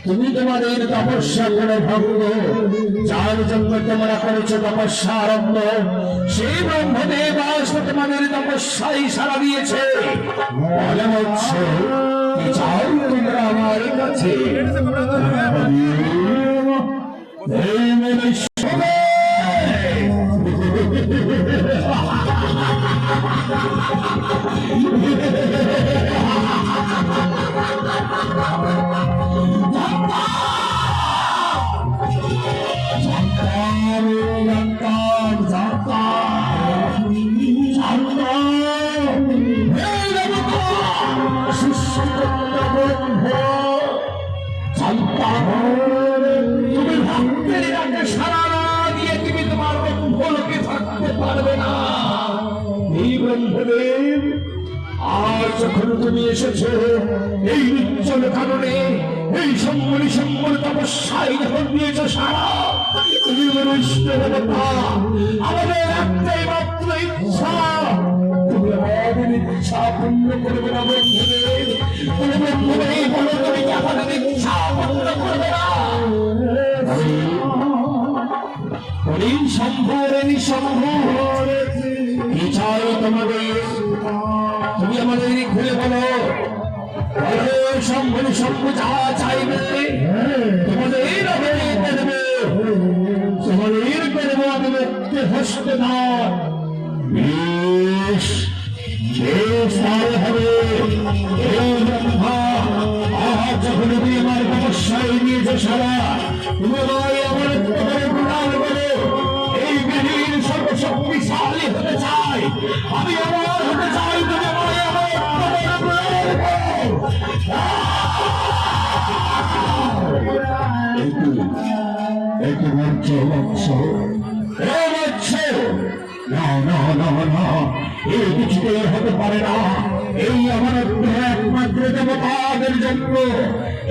তুমি তোমাদের তপস্যা করে ভঙ্গ, যার জন্য তোমরা করেছো তপস্যা আরম্ভ, সেই ব্রহ্মদেব আজ তোমাদের তপস্যায় সারা দিয়েছে। বলে হচ্ছে কি চাও তোমরা আমার কাছে? এই মনুষ্য যখন তুমি এসেছো এই নির্জন কারণে, এই সম্বলি সম্বল তপস্যায় যখন দিয়েছ সারা, তুমি আমাদের একটাই মাত্র ইচ্ছা, তুমি আমাদের ইচ্ছা পূর্ণ করবে না বন্ধুদের। তুমি বন্ধুদের বলো তুমি আমাদের ইচ্ছা পূর্ণ করবে না। সম্ভব কি চাই তোমাদের? তুমি আমাদের খুলে বলো, সম্ভব সম্ভব যা চাইবে তোমাদের দেবে, তোমাদের করবো আমি মুক্তি হস্তে না। হবে যখন তুমি আমার তপস্যায় নিয়েছো সারা, তুমি আমার প্রণাম করো। এই বিহীন সর্বশক্তিশালী হতে চাই আমি, আমার হতে চাই তুমি একে বলছে বৎস, ও বৎস, না না না না, এই কিছুতেই হতে পারে না। এই অমরত্ব একমাত্র দেবতাদের জন্য।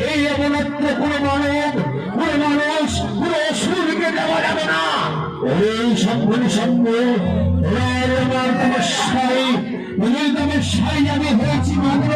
এই অমরত্ব কোনো মানব, কোনো মানুষ, কোনো অসুরকে দেওয়া যাবে না। ওই সম্মানী সঙ্গে আমার তপস্যায়, তপস্যায় আমি হয়েছি মাত্র